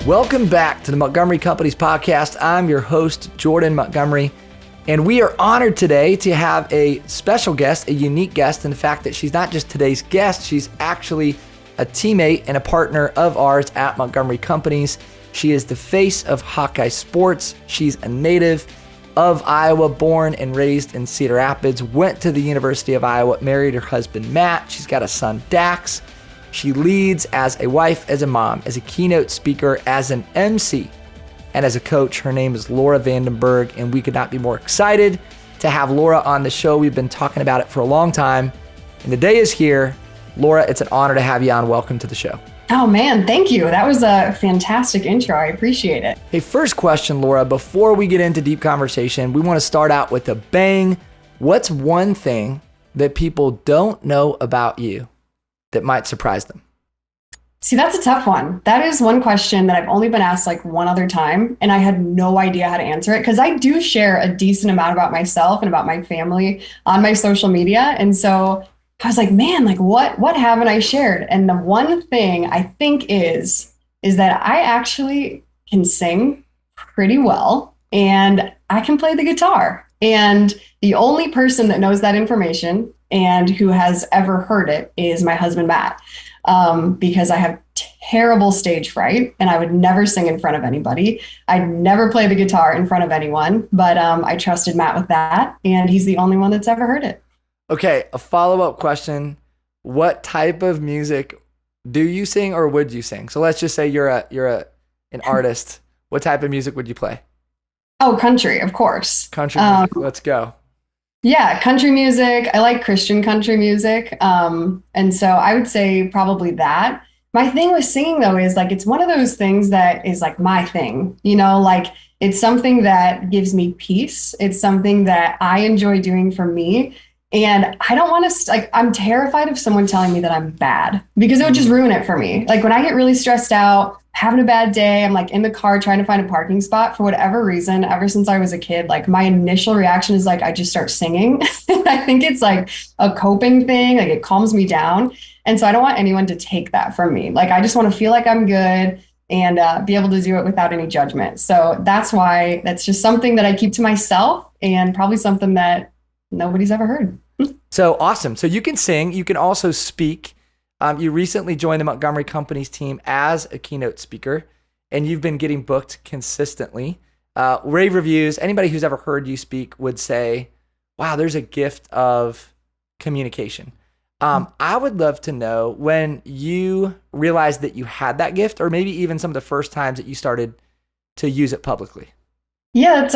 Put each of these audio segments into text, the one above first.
Welcome back to the Montgomery Companies podcast. I'm your host, Jordan Montgomery, and we are honored today to have a special guest, a unique guest, in the fact that she's not just today's guest, she's actually a teammate and a partner of ours at Montgomery Companies. She is the face of Hawkeye sports. She's a native of Iowa, born and raised in Cedar Rapids, went to the University of Iowa, married her husband, Matt. She's got a son, Dax. She leads as a wife, as a mom, as a keynote speaker, as an MC, and as a coach. Her name is Laura Vandeberg, and we could not be more excited to have Laura on the show. We've been talking about it for a long time, and the day is here. Laura, it's an honor to have you on. Welcome to the show. Oh man, thank you. That was a fantastic intro. I appreciate it. Hey, first question, Laura, before we get into deep conversation, we want to start out with a bang. What's one thing that people don't know about you that might surprise them? See, that's a tough one. That is one question that I've only been asked like one other time, and I had no idea how to answer it because I do share a decent amount about myself and about my family on my social media. And so I was like, man, like what haven't I shared? And the one thing I think is that I actually can sing pretty well and I can play the guitar. And the only person that knows that information and who has ever heard it is my husband, Matt, because I have terrible stage fright and I would never sing in front of anybody. I'd never play the guitar in front of anyone, but I trusted Matt with that, and he's the only one that's ever heard it. Okay, a follow-up question. What type of music do you sing or would you sing? So let's just say you're an artist. What type of music would you play? Oh, country, of course. Country music, let's go. Yeah, country music. I like Christian country music. And so I would say probably that. My thing with singing though is like, it's one of those things that is like my thing, like it's something that gives me peace. It's something that I enjoy doing for me. And I don't want to, I'm terrified of someone telling me that I'm bad because it would just ruin it for me. Like when I get really stressed out, having a bad day, I'm like in the car trying to find a parking spot for whatever reason, ever since I was a kid, like my initial reaction is like, I just start singing. I think it's like a coping thing. Like it calms me down. And so I don't want anyone to take that from me. Like, I just want to feel like I'm good and be able to do it without any judgment. So that's why that's just something that I keep to myself and probably something that nobody's ever heard. So awesome. So you can sing, you can also speak. You recently joined the Montgomery Companies team as a keynote speaker, and you've been getting booked consistently. Rave reviews, anybody who's ever heard you speak would say, wow, there's a gift of communication. I would love to know when you realized that you had that gift, or maybe even some of the first times that you started to use it publicly. Yeah, that's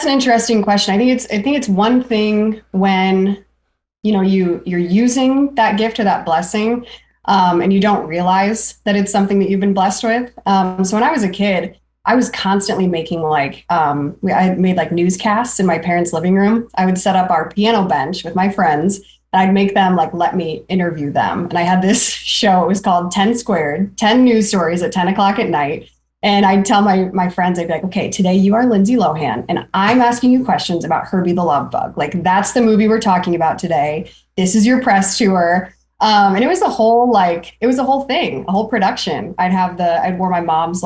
an interesting question. I think it's one thing when you're using that gift or that blessing, and you don't realize that it's something that you've been blessed with. So when I was a kid, I was constantly making I made like newscasts in my parents' living room. I would set up our piano bench with my friends, and I'd make them let me interview them. And I had this show. It was called 10 Squared, 10 news stories at 10 o'clock at night. And I'd tell my friends, I'd be like, okay, today you are Lindsay Lohan, and I'm asking you questions about Herbie the Love Bug. Like, that's the movie we're talking about today. This is your press tour. And it was a whole thing, a whole production. I'd wore my mom's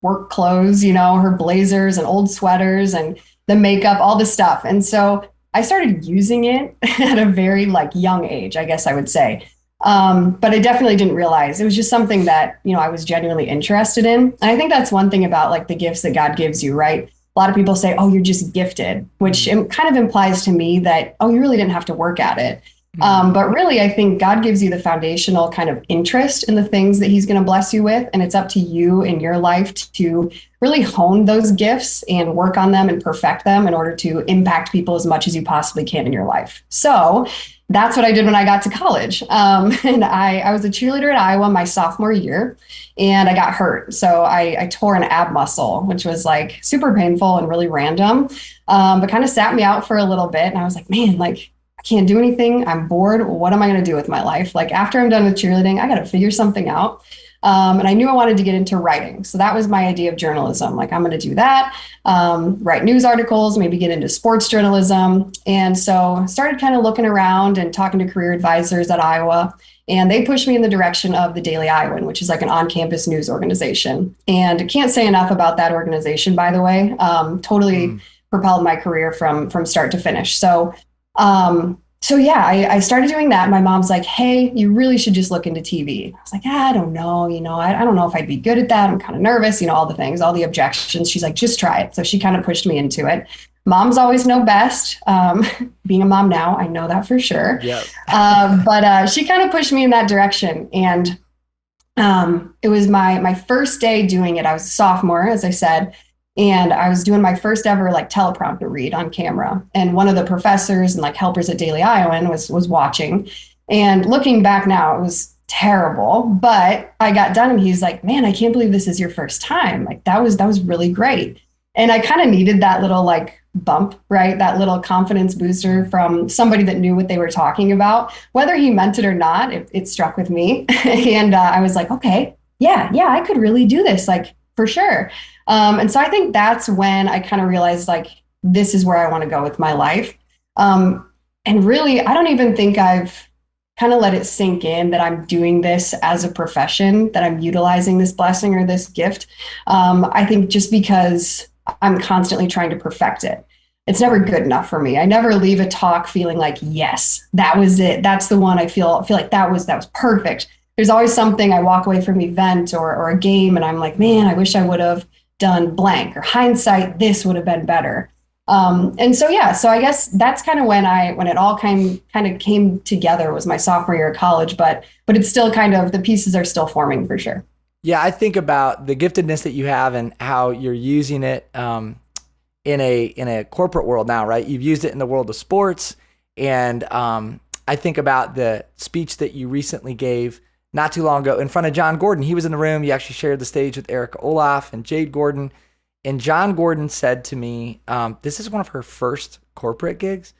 work clothes, her blazers and old sweaters and the makeup, all the stuff. And so I started using it at a very young age, I guess I would say. But I definitely didn't realize it was just something that, I was genuinely interested in. And I think that's one thing about the gifts that God gives you, right? A lot of people say, oh, you're just gifted, which kind of implies to me that, oh, you really didn't have to work at it. But really, I think God gives you the foundational kind of interest in the things that he's going to bless you with. And it's up to you in your life to really hone those gifts and work on them and perfect them in order to impact people as much as you possibly can in your life. So that's what I did when I got to college. And I was a cheerleader at Iowa my sophomore year, and I got hurt. So I tore an ab muscle, which was super painful and really random, but kind of sat me out for a little bit. And I was like, man, I can't do anything. I'm bored. What am I going to do with my life? After I'm done with cheerleading, I got to figure something out. And I knew I wanted to get into writing. So that was my idea of journalism. Like, I'm going to do that, write news articles, maybe get into sports journalism. And so I started kind of looking around and talking to career advisors at Iowa. And they pushed me in the direction of the Daily Iowan, which is like an on-campus news organization. And I can't say enough about that organization, by the way. Totally propelled my career from start to finish. So yeah, I started doing that. My mom's like, hey, you really should just look into TV. I was like, I don't know, I don't know if I'd be good at that. I'm kind of nervous, all the things, all the objections. She's like, just try it. So she kind of pushed me into it. Moms always know best. Being a mom now, I know that for sure. Yeah. But she kind of pushed me in that direction. And it was my first day doing it. I was a sophomore, as I said. And I was doing my first ever like teleprompter read on camera. And one of the professors and like helpers at Daily Iowan was watching. And looking back now, it was terrible. But I got done and he's like, man, I can't believe this is your first time. Like that was really great. And I kind of needed that little like bump, right? That little confidence booster from somebody that knew what they were talking about. Whether he meant it or not, it struck with me. And I was like, okay, yeah, I could really do this, like for sure. And so I think that's when I kind of realized like, this is where I want to go with my life. And really, I don't even think I've kind of let it sink in that I'm doing this as a profession, that I'm utilizing this blessing or this gift. I think just because I'm constantly trying to perfect it. It's never good enough for me. I never leave a talk feeling like, yes, that was it. That's the one. I feel like that was perfect. There's always something. I walk away from an event or a game and I'm like, man, I wish I would have done blank, or hindsight, this would have been better. And so, yeah, so I guess that's kind of when it all kind of came together, was my sophomore year of college, but it's still kind of, the pieces are still forming for sure. Yeah. I think about the giftedness that you have and how you're using it, in a corporate world now, right? You've used it in the world of sports. And, I think about the speech that you recently gave not too long ago in front of John Gordon. He was in the room. You actually shared the stage with Erica Olaf and Jade Gordon. And John Gordon said to me, this is one of her first corporate gigs.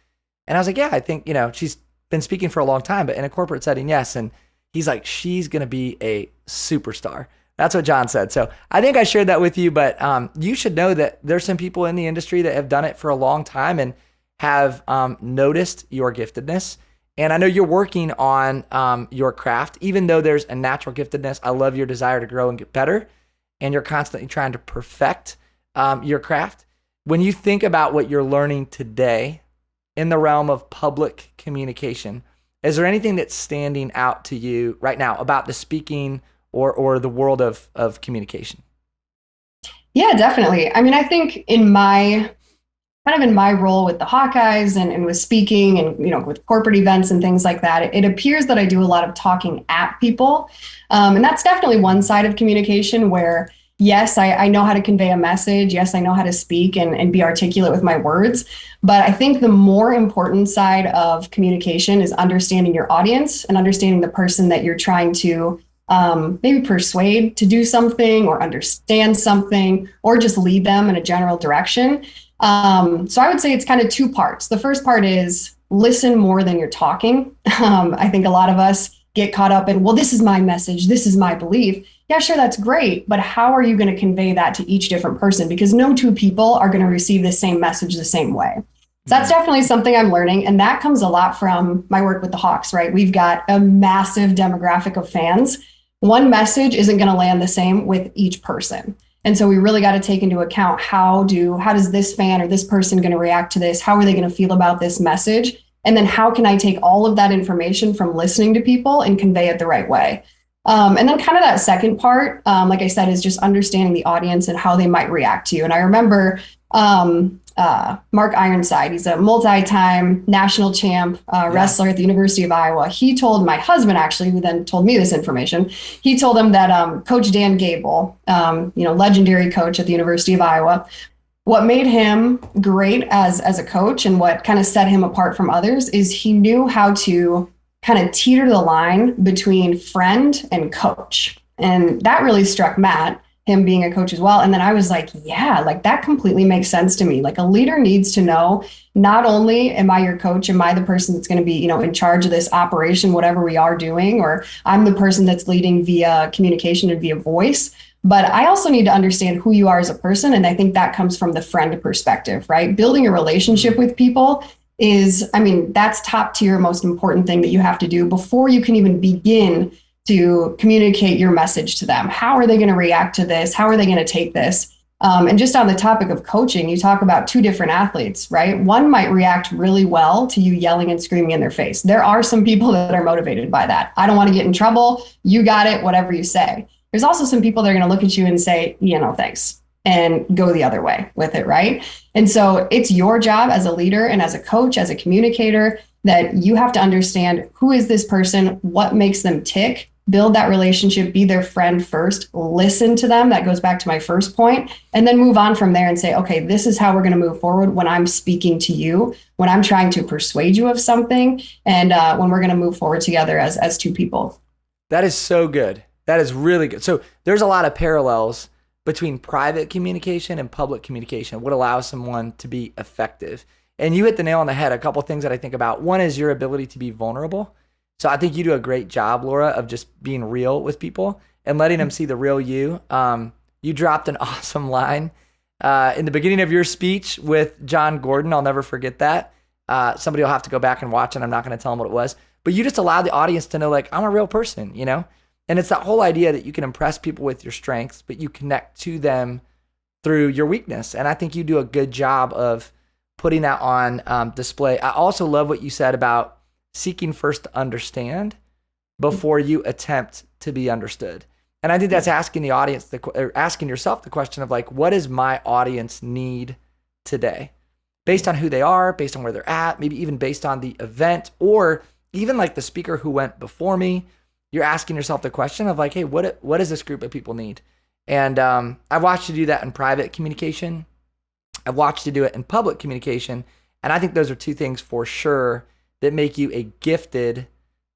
And I was like, yeah, I think, she's been speaking for a long time, but in a corporate setting, yes. And he's like, she's going to be a superstar. That's what John said. So I think I shared that with you, but you should know that there's some people in the industry that have done it for a long time and have noticed your giftedness. And I know you're working on your craft, even though there's a natural giftedness. I love your desire to grow and get better. And you're constantly trying to perfect your craft. When you think about what you're learning today in the realm of public communication, is there anything that's standing out to you right now about the speaking or the world of communication? Yeah, definitely. I mean, I think in my role with the Hawkeyes and with speaking and, with corporate events and things like that, it appears that I do a lot of talking at people. And that's definitely one side of communication where, yes, I know how to convey a message. Yes, I know how to speak and be articulate with my words. But I think the more important side of communication is understanding your audience and understanding the person that you're trying to maybe persuade to do something or understand something or just lead them in a general direction. So I would say it's kind of two parts. The first part is listen more than you're talking. I think a lot of us get caught up in, well, this is my message, this is my belief. Yeah, sure, that's great. But how are you going to convey that to each different person? Because no two people are going to receive the same message the same way. So that's definitely something I'm learning. And that comes a lot from my work with the Hawks, right? We've got a massive demographic of fans. One message isn't going to land the same with each person. And so we really got to take into account how does this fan or this person going to react to this? How are they going to feel about this message? And then how can I take all of that information from listening to people and convey it the right way? And then kind of that second part, like I said, is just understanding the audience and how they might react to you. And I remember Mark Ironside, he's a multi-time national champ wrestler at the University of Iowa. He told my husband, actually, who then told me this information, he told him that Coach Dan Gable, legendary coach at the University of Iowa, what made him great as a coach and what kind of set him apart from others is he knew how to kind of teeter the line between friend and coach. And that really struck Matt. him being a coach as well. And then I was like, yeah, like that completely makes sense to me. Like a leader needs to know, not only am I your coach, am I the person that's going to be, in charge of this operation, whatever we are doing, or I'm the person that's leading via communication and via voice, but I also need to understand who you are as a person. And I think that comes from the friend perspective, right? Building a relationship with people is, that's top tier, most important thing that you have to do before you can even begin to communicate your message to them. How are they going to react to this? How are they going to take this? And just on the topic of coaching, you talk about two different athletes, right? One might react really well to you yelling and screaming in their face. There are some people that are motivated by that. I don't want to get in trouble. You got it, whatever you say. There's also some people that are going to look at you and say, thanks, and go the other way with it, right? And so it's your job as a leader and as a coach, as a communicator, that you have to understand, who is this person, what makes them tick, build that relationship, be their friend first, listen to them. That goes back to my first point, and then move on from there and say, okay, this is how we're going to move forward when I'm speaking to you, when I'm trying to persuade you of something, and when we're going to move forward together as two people. That is so good. That is really good. So there's a lot of parallels between private communication and public communication, what allows someone to be effective. And you hit the nail on the head. A couple of things that I think about. One is your ability to be vulnerable. So I think you do a great job, Laura, of just being real with people and letting them see the real you. You dropped an awesome line in the beginning of your speech with John Gordon. I'll never forget that. Somebody will have to go back and watch, and I'm not going to tell them what it was. But you just allowed the audience to know, like, I'm a real person, And it's that whole idea that you can impress people with your strengths, but you connect to them through your weakness. And I think you do a good job of putting that on display. I also love what you said about seeking first to understand before you attempt to be understood. And I think that's asking the audience, or asking yourself the question of, like, what does my audience need today? Based on who they are, based on where they're at, maybe even based on the event, or even like the speaker who went before me. You're asking yourself the question of, like, hey, what does this group of people need? And I've watched you do that in private communication. I've watched you do it in public communication. And I think those are two things for sure that make you a gifted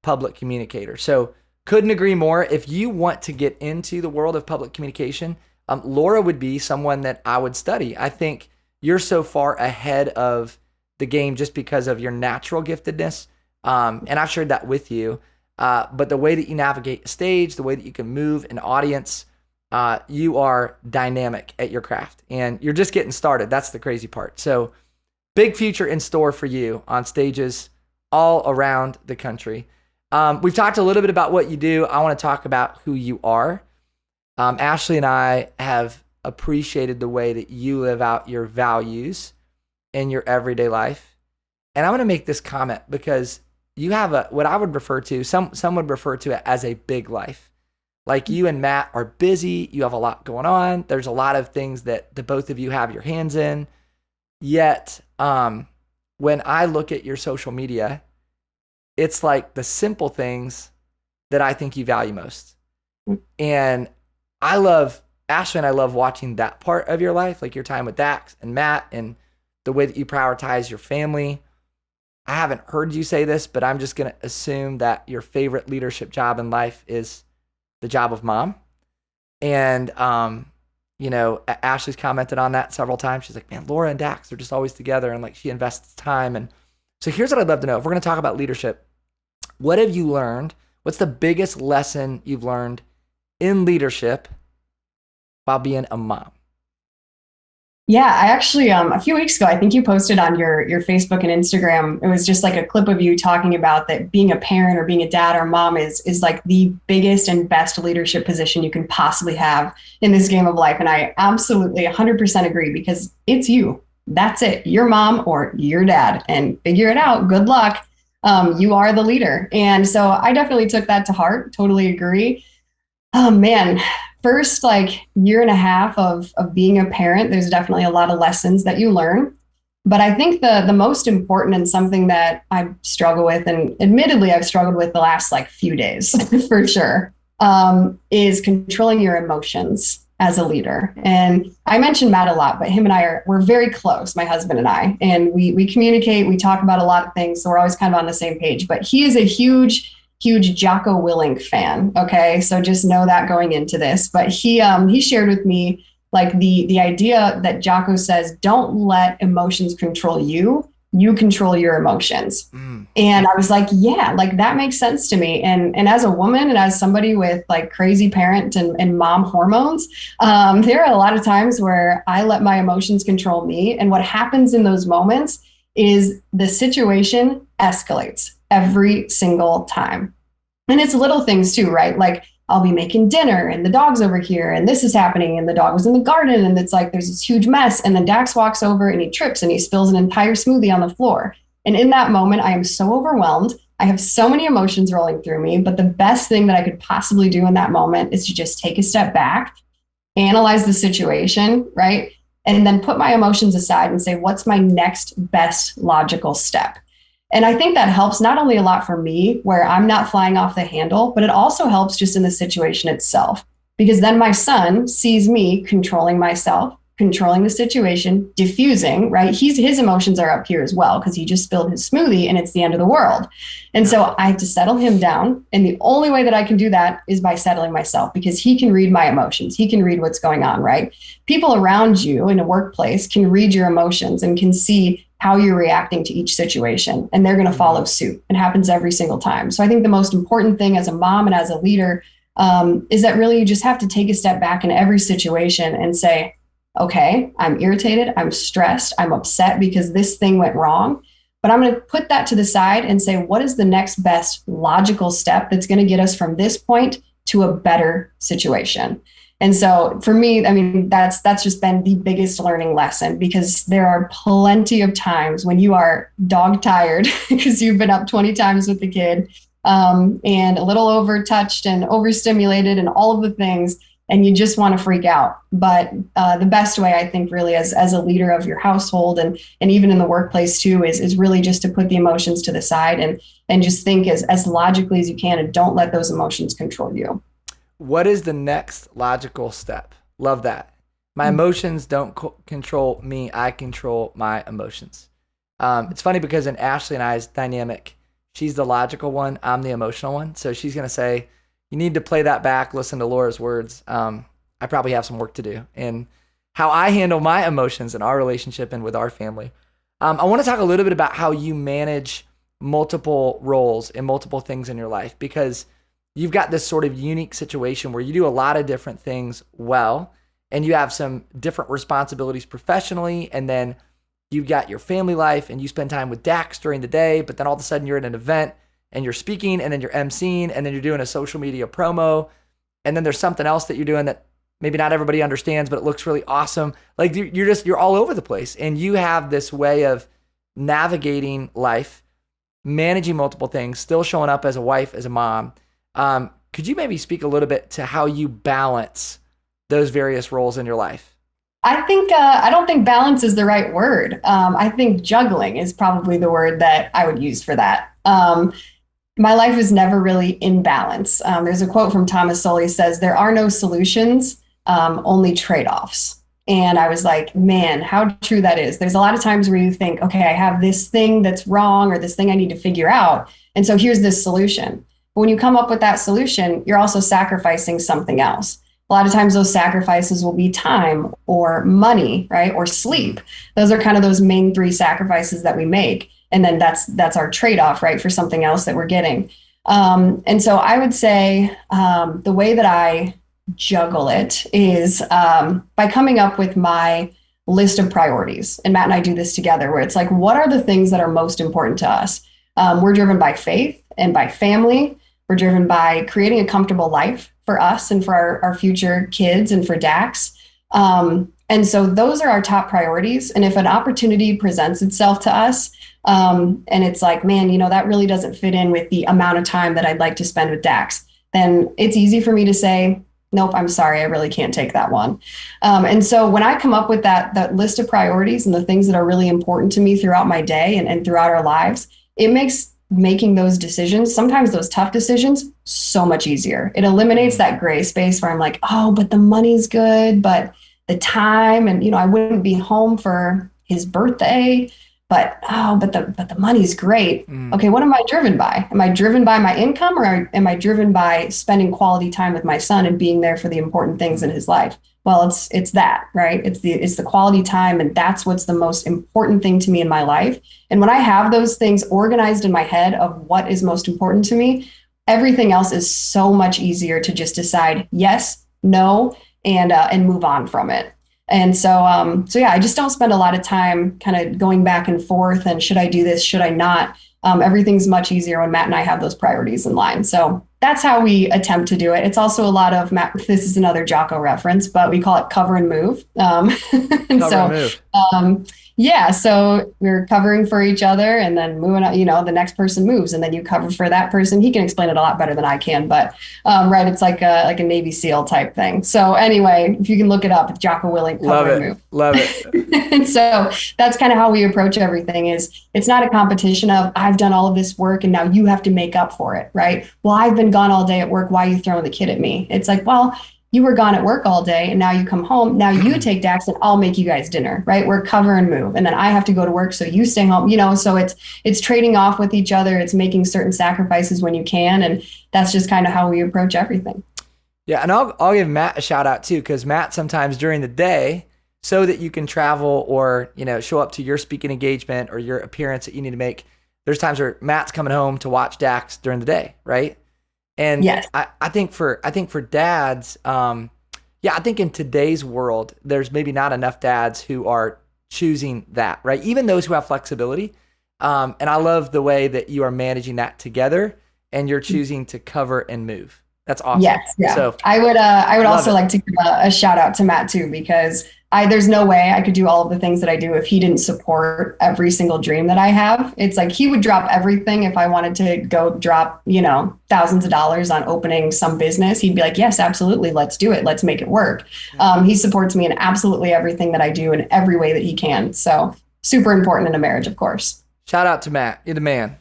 public communicator. So couldn't agree more. If you want to get into the world of public communication, Laura would be someone that I would study. I think you're so far ahead of the game just because of your natural giftedness. And I've shared that with you. But the way that you navigate a stage, the way that you can move an audience, you are dynamic at your craft, and you're just getting started. That's the crazy part. So big future in store for you on stages all around the country. We've talked a little bit about what you do. I want to talk about who you are. Ashley and I have appreciated the way that you live out your values in your everyday life. And I'm going to make this comment because you have what I would refer to, some would refer to it as a big life. Like, you and Matt are busy. You have a lot going on. There's a lot of things that the both of you have your hands in. Yet, when I look at your social media, it's like the simple things that I think you value most. And Ashley and I love watching that part of your life, like your time with Dax and Matt and the way that you prioritize your family. I haven't heard you say this, but I'm just going to assume that your favorite leadership job in life is the job of mom. And, Ashley's commented on that several times. She's like, man, Laura and Dax, they're just always together. And like, she invests time. And so here's what I'd love to know. If we're going to talk about leadership, what have you learned? What's the biggest lesson you've learned in leadership while being a mom? Yeah, I actually, a few weeks ago, I think you posted on your Facebook and Instagram, it was just like a clip of you talking about that being a parent or being a dad or mom is like the biggest and best leadership position you can possibly have in this game of life. And I absolutely 100% agree, because it's you. That's it. Your mom or your dad, and figure it out. Good luck. You are the leader. And so I definitely took that to heart. Totally agree. Oh man, first year and a half of being a parent, there's definitely a lot of lessons that you learn. But I think the most important, and something that I struggle with, and admittedly I've struggled with the last few days for sure, is controlling your emotions as a leader. And I mentioned Matt a lot, but him and we're very close, my husband and I, and we communicate, we talk about a lot of things. So we're always kind of on the same page, but he is a huge huge Jocko Willink fan. Okay. So just know that going into this, but he shared with me like the idea that Jocko says, don't let emotions control you. You control your emotions. And I was like, yeah, like that makes sense to me. And as a woman and as somebody with like crazy parent and mom hormones, there are a lot of times where I let my emotions control me. And what happens in those moments is the situation escalates every single time. And it's little things too, right? Like I'll be making dinner and the dog's over here and this is happening and the dog was in the garden and it's like there's this huge mess. And then Dax walks over and he trips and he spills an entire smoothie on the floor. And in that moment, I am so overwhelmed. I have so many emotions rolling through me. But the best thing that I could possibly do in that moment is to just take a step back, analyze the situation, right? And then put my emotions aside and say, what's my next best logical step? And I think that helps not only a lot for me where I'm not flying off the handle, but it also helps just in the situation itself, because then my son sees me controlling myself, controlling the situation, diffusing, right? His emotions are up here as well because he just spilled his smoothie and it's the end of the world. And so I have to settle him down. And the only way that I can do that is by settling myself because he can read my emotions. He can read what's going on, right? People around you in a workplace can read your emotions and can see how you're reacting to each situation, and they're going to follow suit. It happens every single time. So I think the most important thing as a mom and as a leader is that really you just have to take a step back in every situation and say, okay, I'm irritated, I'm stressed, I'm upset because this thing went wrong, but I'm going to put that to the side and say, what is the next best logical step that's going to get us from this point to a better situation? And so for me, I mean, that's just been the biggest learning lesson, because there are plenty of times when you are dog tired because you've been up 20 times with the kid and a little overtouched and overstimulated and all of the things, and you just want to freak out. But the best way, I think, really as a leader of your household and even in the workplace too, is really just to put the emotions to the side and just think as logically as you can, and don't let those emotions control you. What is the next logical step? Love that. My emotions don't control me. I control my emotions. It's funny because in Ashley and I's dynamic, she's the logical one. I'm the emotional one. So she's going to say, you need to play that back, listen to Laura's words. I probably have some work to do in how I handle my emotions in our relationship and with our family. I want to talk a little bit about how you manage multiple roles and multiple things in your life, because you've got this sort of unique situation where you do a lot of different things well, and you have some different responsibilities professionally, and then you've got your family life and you spend time with Dax during the day, but then all of a sudden you're at an event and you're speaking, and then you're emceeing, and then you're doing a social media promo, and then there's something else that you're doing that maybe not everybody understands, but it looks really awesome. Like you're all over the place, and you have this way of navigating life, managing multiple things, still showing up as a wife, as a mom. Could you maybe speak a little bit to how you balance those various roles in your life? I think I don't think balance is the right word. I think juggling is probably the word that I would use for that. My life is never really in balance. There's a quote from Thomas Sowell. He says, there are no solutions, only trade-offs. And I was like, man, how true that is. There's a lot of times where you think, okay, I have this thing that's wrong or this thing I need to figure out. And so here's this solution. But when you come up with that solution, you're also sacrificing something else. A lot of times those sacrifices will be time or money, right? Or sleep. Those are kind of those main three sacrifices that we make. And then that's our trade-off, right? For something else that we're getting. And so I would say the way that I juggle it is by coming up with my list of priorities. And Matt and I do this together, where it's like, what are the things that are most important to us? We're driven by faith and by family. We're driven by creating a comfortable life for us and for our future kids and for Dax. And so those are our top priorities. And if an opportunity presents itself to us, and it's like, man, that really doesn't fit in with the amount of time that I'd like to spend with Dax, then it's easy for me to say, nope, I'm sorry, I really can't take that one. And so when I come up with that list of priorities and the things that are really important to me throughout my day and throughout our lives, it makes making those decisions, sometimes those tough decisions, so much easier. It eliminates that gray space where I'm like, oh, but the money's good, but the time, and I wouldn't be home for his birthday. but the money's great. Mm. Okay, what am I driven by? Am I driven by my income, or am I driven by spending quality time with my son and being there for the important things in his life? Well, it's that, right? It's the quality time, and that's what's the most important thing to me in my life. And when I have those things organized in my head of what is most important to me, everything else is so much easier to just decide yes, no, and move on from it. And so yeah, I just don't spend a lot of time kind of going back and forth and should I do this? Should I not? Everything's much easier when Matt and I have those priorities in line. So that's how we attempt to do it. It's also a lot of Matt. This is another Jocko reference, but we call it cover and move. And yeah, so we're covering for each other and then moving on, the next person moves and then you cover for that person. He can explain it a lot better than I can, but right, it's like a Navy SEAL type thing. So anyway, if you can look it up, it's Jocko Willink, cover and move. Love it. And so that's kind of how we approach everything. Is it's not a competition of I've done all of this work and now you have to make up for it, right? Well, I've been gone all day at work. Why are you throwing the kid at me? It's like, well, you were gone at work all day and now you come home. Now you take Dax and I'll make you guys dinner, right? We're cover and move. And then I have to go to work. So you stay home, so it's trading off with each other. It's making certain sacrifices when you can. And that's just kind of how we approach everything. Yeah. And I'll give Matt a shout out too, because Matt sometimes during the day, so that you can travel or, show up to your speaking engagement or your appearance that you need to make, there's times where Matt's coming home to watch Dax during the day, right? And yes. I think for dads, I think in today's world, there's maybe not enough dads who are choosing that, right? Even those who have flexibility. And I love the way that you are managing that together and you're choosing to cover and move. That's awesome. Yes. Yeah. So I would also like to give a shout out to Matt too, because there's no way I could do all of the things that I do if he didn't support every single dream that I have. It's like he would drop everything if I wanted to go drop, thousands of dollars on opening some business. He'd be like, yes, absolutely. Let's do it. Let's make it work. He supports me in absolutely everything that I do in every way that he can. So super important in a marriage, of course. Shout out to Matt. You're the man.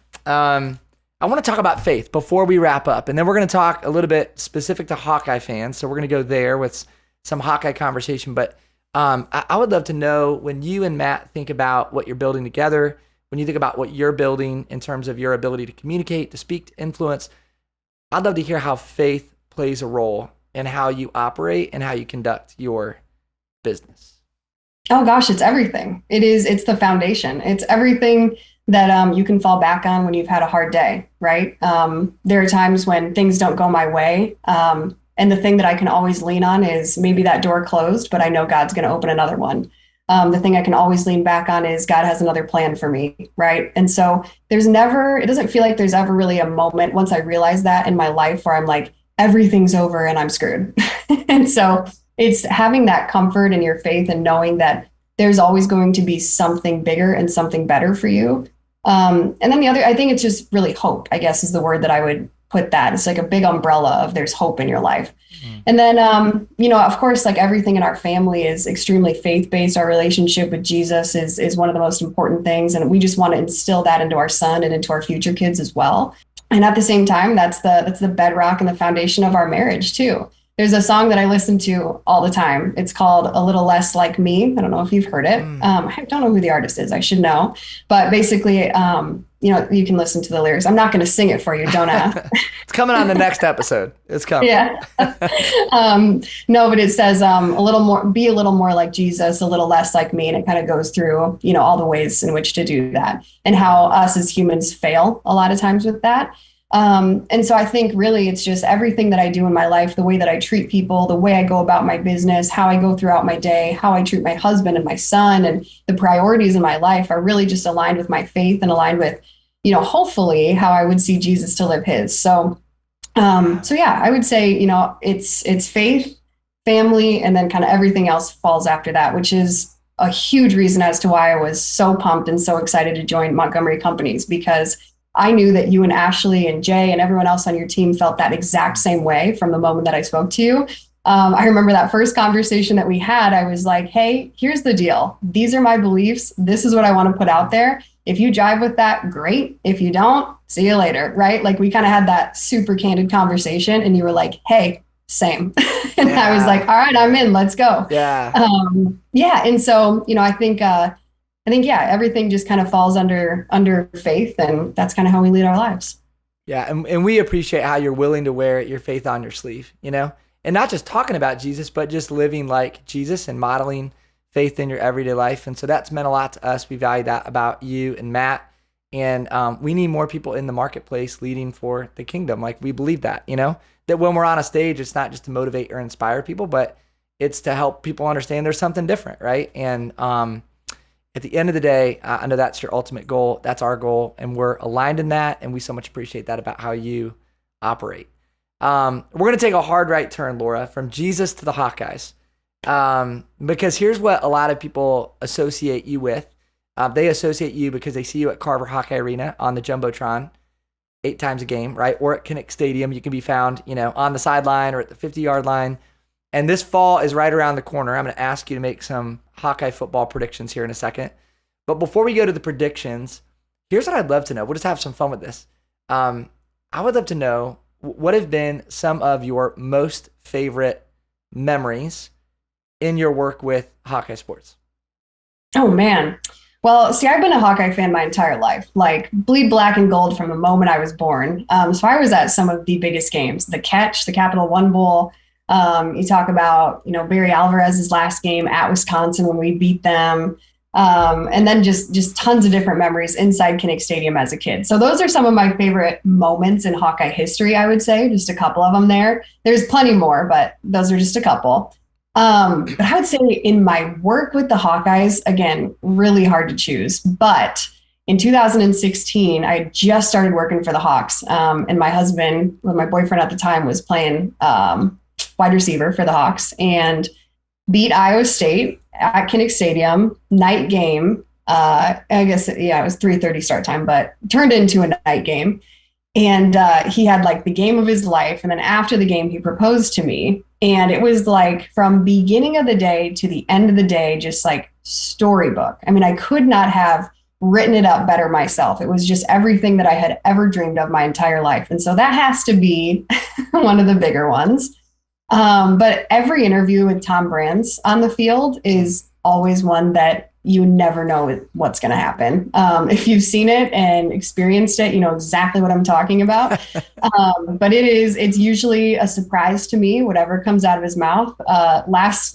I want to talk about faith before we wrap up. And then we're going to talk a little bit specific to Hawkeye fans. So we're going to go there with some Hawkeye conversation. But I would love to know, when you and Matt think about what you're building together, when you think about what you're building in terms of your ability to communicate, to speak, to influence, I'd love to hear how faith plays a role in how you operate and how you conduct your business. Oh gosh, it's everything. It's the foundation. It's everything that you can fall back on when you've had a hard day, right? There are times when things don't go my way. And the thing that I can always lean on is maybe that door closed, but I know God's going to open another one. The thing I can always lean back on is God has another plan for me, right? And so it doesn't feel like there's ever really a moment once I realize that in my life where I'm like, everything's over and I'm screwed. And so it's having that comfort in your faith and knowing that there's always going to be something bigger and something better for you. And then I think it's just really hope, I guess, is the word that I would put that. It's like a big umbrella of there's hope in your life. And then, of course, like everything in our family is extremely faith-based. Our relationship with Jesus is one of the most important things. And we just want to instill that into our son and into our future kids as well. And at the same time, that's the bedrock and the foundation of our marriage too. There's a song that I listen to all the time. It's called A Little Less Like Me. I don't know if you've heard it. I don't know who the artist is. I should know. But basically, you can listen to the lyrics. I'm not going to sing it for you. Don't ask. It's coming on the next episode. It's coming. Yeah. No, but it says be a little more like Jesus, a little less like me. And it kind of goes through, all the ways in which to do that and how us as humans fail a lot of times with that. And so I think really it's just everything that I do in my life, the way that I treat people, the way I go about my business, how I go throughout my day, how I treat my husband and my son, and the priorities in my life are really just aligned with my faith and aligned with, hopefully how I would see Jesus to live his. So yeah, I would say, it's faith, family, and then kind of everything else falls after that, which is a huge reason as to why I was so pumped and so excited to join Montgomery Companies, because I knew that you and Ashley and Jay and everyone else on your team felt that exact same way from the moment that I spoke to you. I remember that first conversation that we had. I was like, hey, here's the deal. These are my beliefs. This is what I want to put out there. If you jive with that, great. If you don't, see you later, right? Like we kind of had that super candid conversation and you were like, hey, same. And I was like, all right, I'm in, let's go. Yeah. And so, I think I think, yeah, everything just kind of falls under faith, and that's kind of how we lead our lives. Yeah, and we appreciate how you're willing to wear your faith on your sleeve, and not just talking about Jesus, but just living like Jesus and modeling faith in your everyday life. And so that's meant a lot to us. We value that about you and Matt. And we need more people in the marketplace leading for the kingdom. Like, we believe that, that when we're on a stage, it's not just to motivate or inspire people, but it's to help people understand there's something different, right? And at the end of the day, I know that's your ultimate goal. That's our goal, and we're aligned in that, and we so much appreciate that about how you operate. We're going to take a hard right turn, Laura, from Jesus to the Hawkeyes, because here's what a lot of people associate you with. They associate you because they see you at Carver Hawkeye Arena on the Jumbotron 8 times a game, right? Or at Kinnick Stadium. You can be found, on the sideline or at the 50-yard line. And this fall is right around the corner. I'm going to ask you to make some Hawkeye football predictions here in a second. But before we go to the predictions, here's what I'd love to know. We'll just have some fun with this. I would love to know, what have been some of your most favorite memories in your work with Hawkeye sports? Oh, man. Well, see, I've been a Hawkeye fan my entire life, like bleed black and gold from the moment I was born. So I was at some of the biggest games, the Catch, the Capital One Bowl. You talk about, Barry Alvarez's last game at Wisconsin when we beat them. And then just tons of different memories inside Kinnick Stadium as a kid. So those are some of my favorite moments in Hawkeye history, I would say, just a couple of them there. There's plenty more, but those are just a couple. But I would say in my work with the Hawkeyes, again, really hard to choose. But in 2016, I just started working for the Hawks. And my husband, my boyfriend at the time, was playing wide receiver for the Hawks and beat Iowa State at Kinnick Stadium, night game. I guess, it was 3:30 start time, but turned into a night game. And he had like the game of his life. And then after the game, he proposed to me. And it was like from beginning of the day to the end of the day, just like storybook. I mean, I could not have written it up better myself. It was just everything that I had ever dreamed of my entire life. And so that has to be one of the bigger ones. But every interview with Tom Brands on the field is always one that you never know what's going to happen. If you've seen it and experienced it, you know exactly what I'm talking about. But it's usually a surprise to me, whatever comes out of his mouth. Last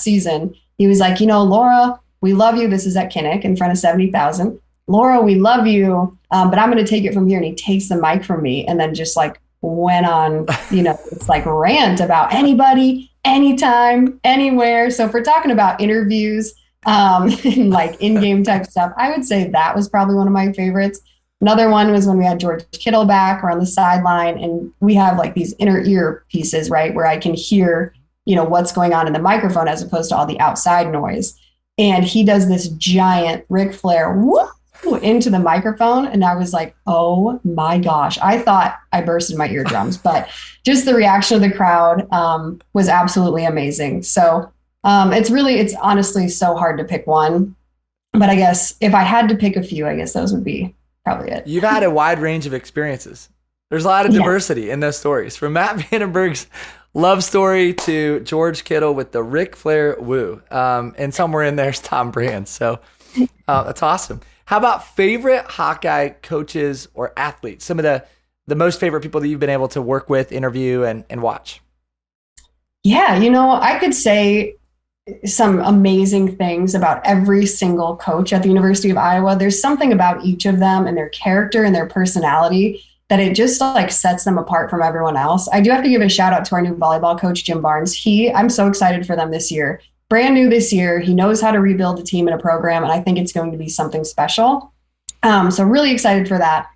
season, he was like, Laura, we love you. This is at Kinnick in front of 70,000. Laura, we love you. But I'm going to take it from here. And he takes the mic from me and then just like went on, it's like rant about anybody, anytime, anywhere. So if we're talking about interviews, and like in-game type stuff, I would say that was probably one of my favorites. Another one was when we had George Kittle back. We're on the sideline and we have like these inner ear pieces, right, where I can hear, what's going on in the microphone as opposed to all the outside noise. And he does this giant Ric Flair whoop into the microphone. And I was like, oh my gosh, I thought I bursted my eardrums, but just the reaction of the crowd was absolutely amazing. So it's honestly so hard to pick one, but I guess if I had to pick a few, I guess those would be probably it. You've had a wide range of experiences. There's a lot of diversity in those stories, from Matt Vandenberg's love story to George Kittle with the Ric Flair woo. And somewhere in there's Tom Brands. So that's awesome. How about favorite Hawkeye coaches or athletes? Some of the most favorite people that you've been able to work with, interview, and watch. Yeah, I could say some amazing things about every single coach at the University of Iowa. There's something about each of them and their character and their personality that it just like sets them apart from everyone else. I do have to give a shout out to our new volleyball coach, Jim Barnes. I'm so excited for them this year. Brand new this year. He knows how to rebuild a team and a program, and I think it's going to be something special. So really excited for that.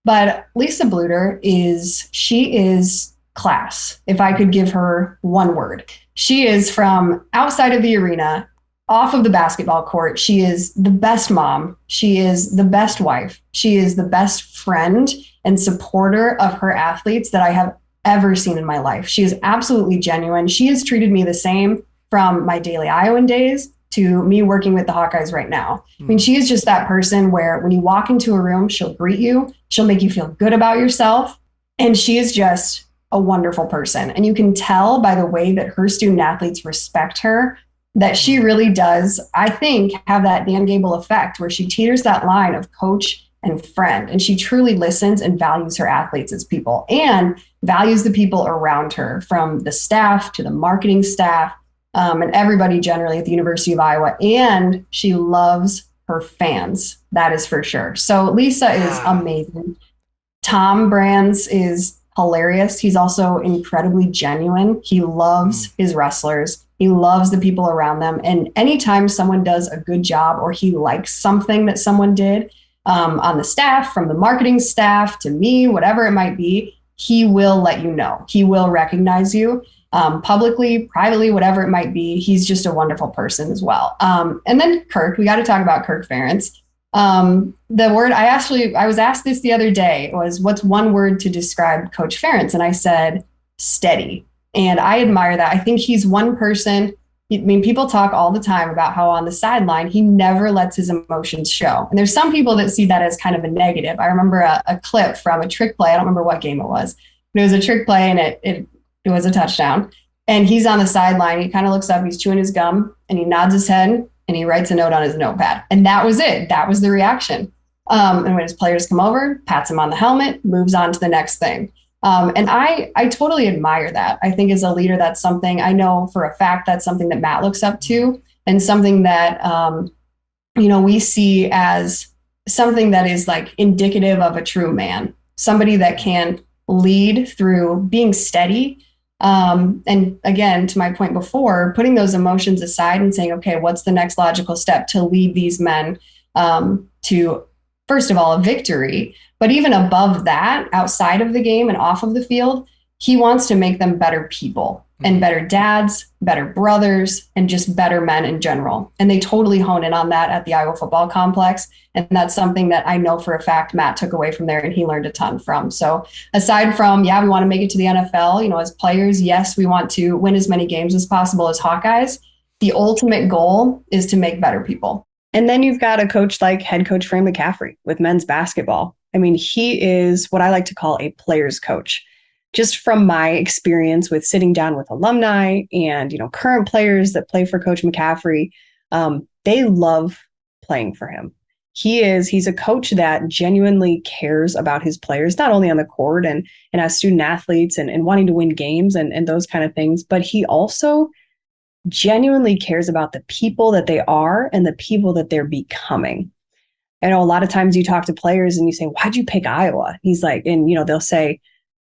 But Lisa Bluter is class. If I could give her one word, she is from outside of the arena, off of the basketball court. She is the best mom. She is the best wife. She is the best friend and supporter of her athletes that I have ever seen in my life. She is absolutely genuine. She has treated me the same from my daily Iowan days to me working with the Hawkeyes right now. I mean, she is just that person where when you walk into a room, she'll greet you. She'll make you feel good about yourself. And she is just a wonderful person. And you can tell by the way that her student athletes respect her that she really does, I think, have that Dan Gable effect where she teeters that line of coach and friend. And she truly listens and values her athletes as people and values the people around her, from the staff to the marketing staff, and everybody generally at the University of Iowa. And she loves her fans. That is for sure. So Lisa is amazing. Tom Brands is hilarious. He's also incredibly genuine. He loves his wrestlers. He loves the people around them. And anytime someone does a good job or he likes something that someone did, on the staff, from the marketing staff to me, whatever it might be, he will let you know. He will recognize you, publicly, privately, whatever it might be. He's just a wonderful person as well. And then Kirk, we got to talk about Kirk Ferentz. The word I was asked this the other day was, what's one word to describe Coach Ferentz? And I said, steady. And I admire that. I think he's one person. I mean, people talk all the time about how on the sideline, he never lets his emotions show. And there's some people that see that as kind of a negative. I remember a clip from a trick play. I don't remember what game it was, but it was a trick play and it was a touchdown. And he's on the sideline. He kind of looks up, he's chewing his gum and he nods his head and he writes a note on his notepad. And that was it. That was the reaction. And when his players come over, pats him on the helmet, moves on to the next thing. And I totally admire that. I think as a leader, that's something I know for a fact, that's something that Matt looks up to, and something that, we see as something that is like indicative of a true man, somebody that can lead through being steady. And again, to my point before, putting those emotions aside and saying, okay, what's the next logical step to lead these men to, first of all, a victory. But even above that, outside of the game and off of the field, he wants to make them better people and better dads, better brothers, and just better men in general. And they totally hone in on that at the Iowa Football Complex. And that's something that I know for a fact Matt took away from there and he learned a ton from. So aside from, we want to make it to the NFL, as players, yes, we want to win as many games as possible as Hawkeyes. The ultimate goal is to make better people. And then you've got a coach like head coach Fran McCaffrey with men's basketball. I mean, he is what I like to call a player's coach. Just from my experience with sitting down with alumni and, current players that play for Coach McCaffrey, they love playing for him. He's a coach that genuinely cares about his players, not only on the court and as student athletes and wanting to win games and those kind of things, but he also genuinely cares about the people that they are and the people that they're becoming. I know a lot of times you talk to players and you say, why'd you pick Iowa? He's like, and they'll say,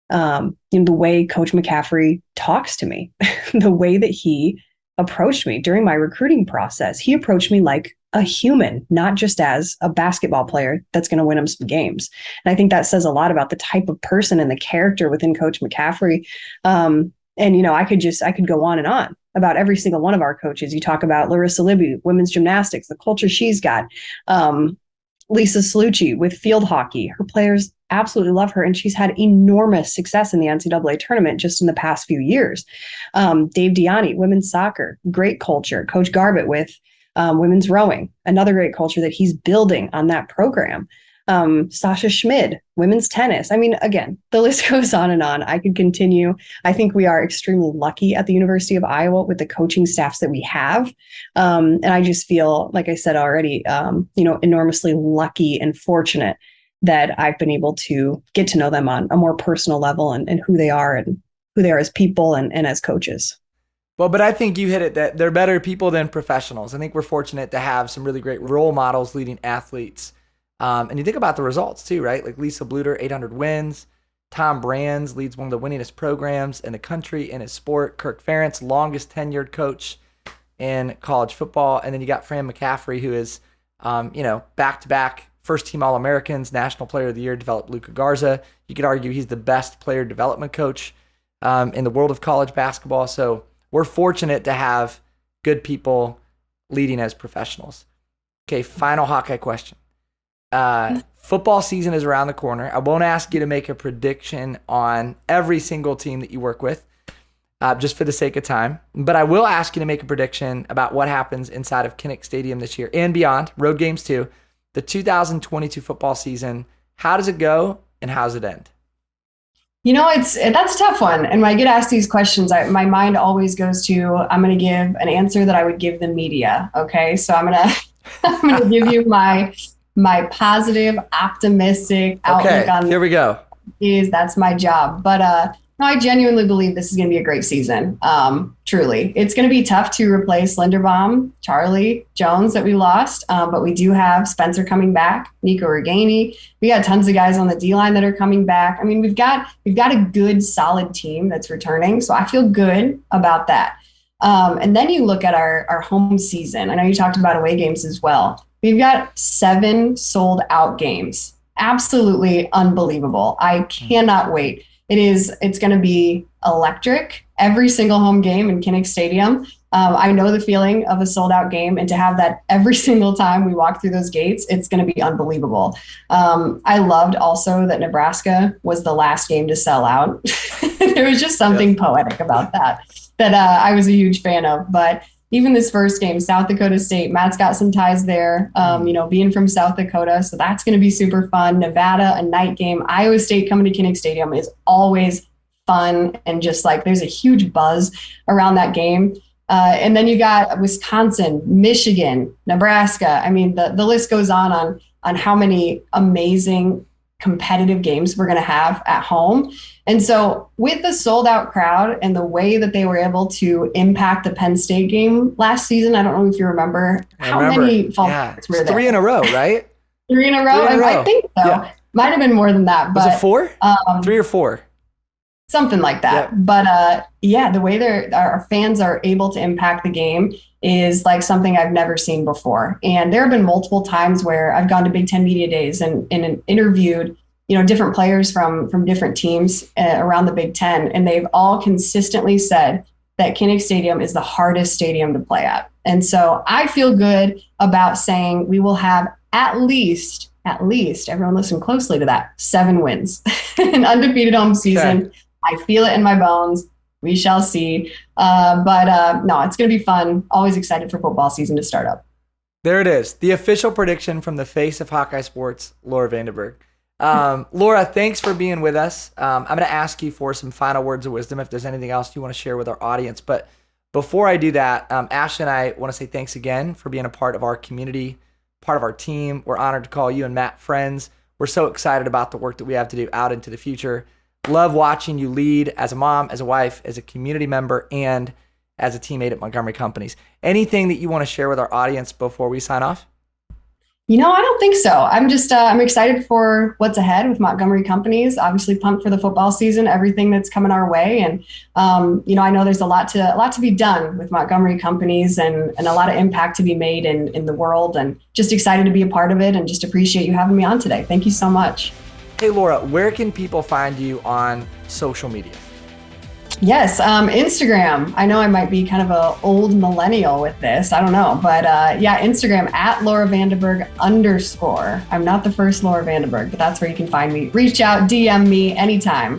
the way Coach McCaffrey talks to me, the way that he approached me during my recruiting process, he approached me like a human, not just as a basketball player that's going to win him some games. And I think that says a lot about the type of person and the character within Coach McCaffrey. And, I could go on and on about every single one of our coaches. You talk about Larissa Libby, women's gymnastics, the culture she's got. Lisa Salucci with field hockey. Her players absolutely love her, and she's had enormous success in the NCAA tournament just in the past few years. Dave Diani, women's soccer, great culture. Coach Garbett with women's rowing, another great culture that he's building on that program. Sasha Schmid, women's tennis. I mean, again, the list goes on and on. I could continue. I think we are extremely lucky at the University of Iowa with the coaching staffs that we have. And I just feel, like I said already, enormously lucky and fortunate that I've been able to get to know them on a more personal level and who they are as people and as coaches. Well, but I think you hit it, that they're better people than professionals. I think we're fortunate to have some really great role models leading athletes. And you think about the results too, right? Like Lisa Bluter, 800 wins. Tom Brands leads one of the winningest programs in the country in his sport. Kirk Ferentz, longest tenured coach in college football. And then you got Fran McCaffrey, who is, back-to-back first-team All-Americans, National Player of the Year, developed Luka Garza. You could argue he's the best player development coach in the world of college basketball. So we're fortunate to have good people leading as professionals. Okay, final Hawkeye question. Football season is around the corner. I won't ask you to make a prediction on every single team that you work with, just for the sake of time. But I will ask you to make a prediction about what happens inside of Kinnick Stadium this year and beyond, road games too. The 2022 football season, how does it go and how does it end? That's a tough one. And when I get asked these questions, my mind always goes to, I'm going to give an answer that I would give the media. Okay. So I'm going to, I'm going to give you my positive, optimistic outlook on here we go. That's my job. But, no, I genuinely believe this is going to be a great season. Truly. It's going to be tough to replace Linderbaum, Charlie Jones that we lost. But we do have Spencer coming back, Nico Reganey. We got tons of guys on the D-line that are coming back. I mean, we've got a good, solid team that's returning. So I feel good about that. And then you look at our home season. I know you talked about away games as well. We've got 7 sold out games. Absolutely unbelievable. I cannot wait. It's going to be electric every single home game in Kinnick Stadium. I know the feeling of a sold out game, and to have that every single time we walk through those gates, it's going to be unbelievable. I loved also that Nebraska was the last game to sell out. There was just something poetic about that I was a huge fan of. But even this first game, South Dakota State, Matt's got some ties there, being from South Dakota. So that's going to be super fun. Nevada, a night game. Iowa State coming to Kinnick Stadium is always fun. And just like there's a huge buzz around that game. And then you got Wisconsin, Michigan, Nebraska. I mean, the list goes on how many amazing competitive games we're going to have at home. And so with the sold out crowd and the way that they were able to impact the Penn State game last season, I don't know if you remember many fall were there. 3 in a row, right? 3 in a row. I think so. Yeah. Might have been more than that. But, was it 4? 3 or 4? Something like that. Yeah. But the way our fans are able to impact the game is like something I've never seen before. And there have been multiple times where I've gone to Big Ten Media Days and interviewed, different players from different teams around the Big Ten. And they've all consistently said that Kinnick Stadium is the hardest stadium to play at. And so I feel good about saying we will have at least, everyone listen closely to that, 7 wins, an undefeated home season. Okay. I feel it in my bones. We shall see. No, it's going to be fun. Always excited for football season to start up. There it is. The official prediction from the face of Hawkeye sports, Laura Vandeberg. Laura, thanks for being with us. I'm going to ask you for some final words of wisdom if there's anything else you want to share with our audience. But before I do that, Ashley and I want to say thanks again for being a part of our community, part of our team. We're honored to call you and Matt friends. We're so excited about the work that we have to do out into the future. Love watching you lead as a mom, as a wife, as a community member, and as a teammate at Montgomery Companies. Anything that you want to share with our audience before we sign off? I don't think so. I'm just, I'm excited for what's ahead with Montgomery Companies, obviously pumped for the football season, everything that's coming our way. And, I know there's a lot to be done with Montgomery Companies and a lot of impact to be made in the world, and just excited to be a part of it and just appreciate you having me on today. Thank you so much. Hey, Laura, where can people find you on social media? Yes, Instagram. I know I might be kind of an old millennial with this. I don't know. But Instagram at Laura Vandeberg _ I'm not the first Laura Vandeberg, but that's where you can find me. Reach out, DM me anytime.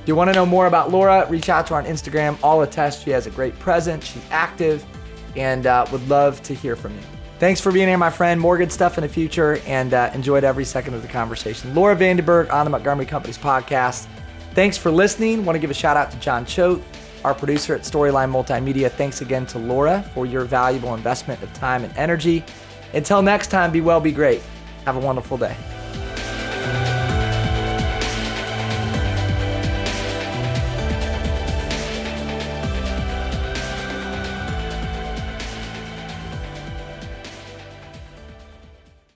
If you want to know more about Laura, reach out to her on Instagram. All attest she has a great presence. She's active and would love to hear from you. Thanks for being here, my friend. More good stuff in the future, and enjoyed every second of the conversation. Laura Vandeberg on the Montgomery Companies podcast. Thanks for listening. Want to give a shout out to John Choate, our producer at Storyline Multimedia. Thanks again to Laura for your valuable investment of time and energy. Until next time, be well, be great. Have a wonderful day.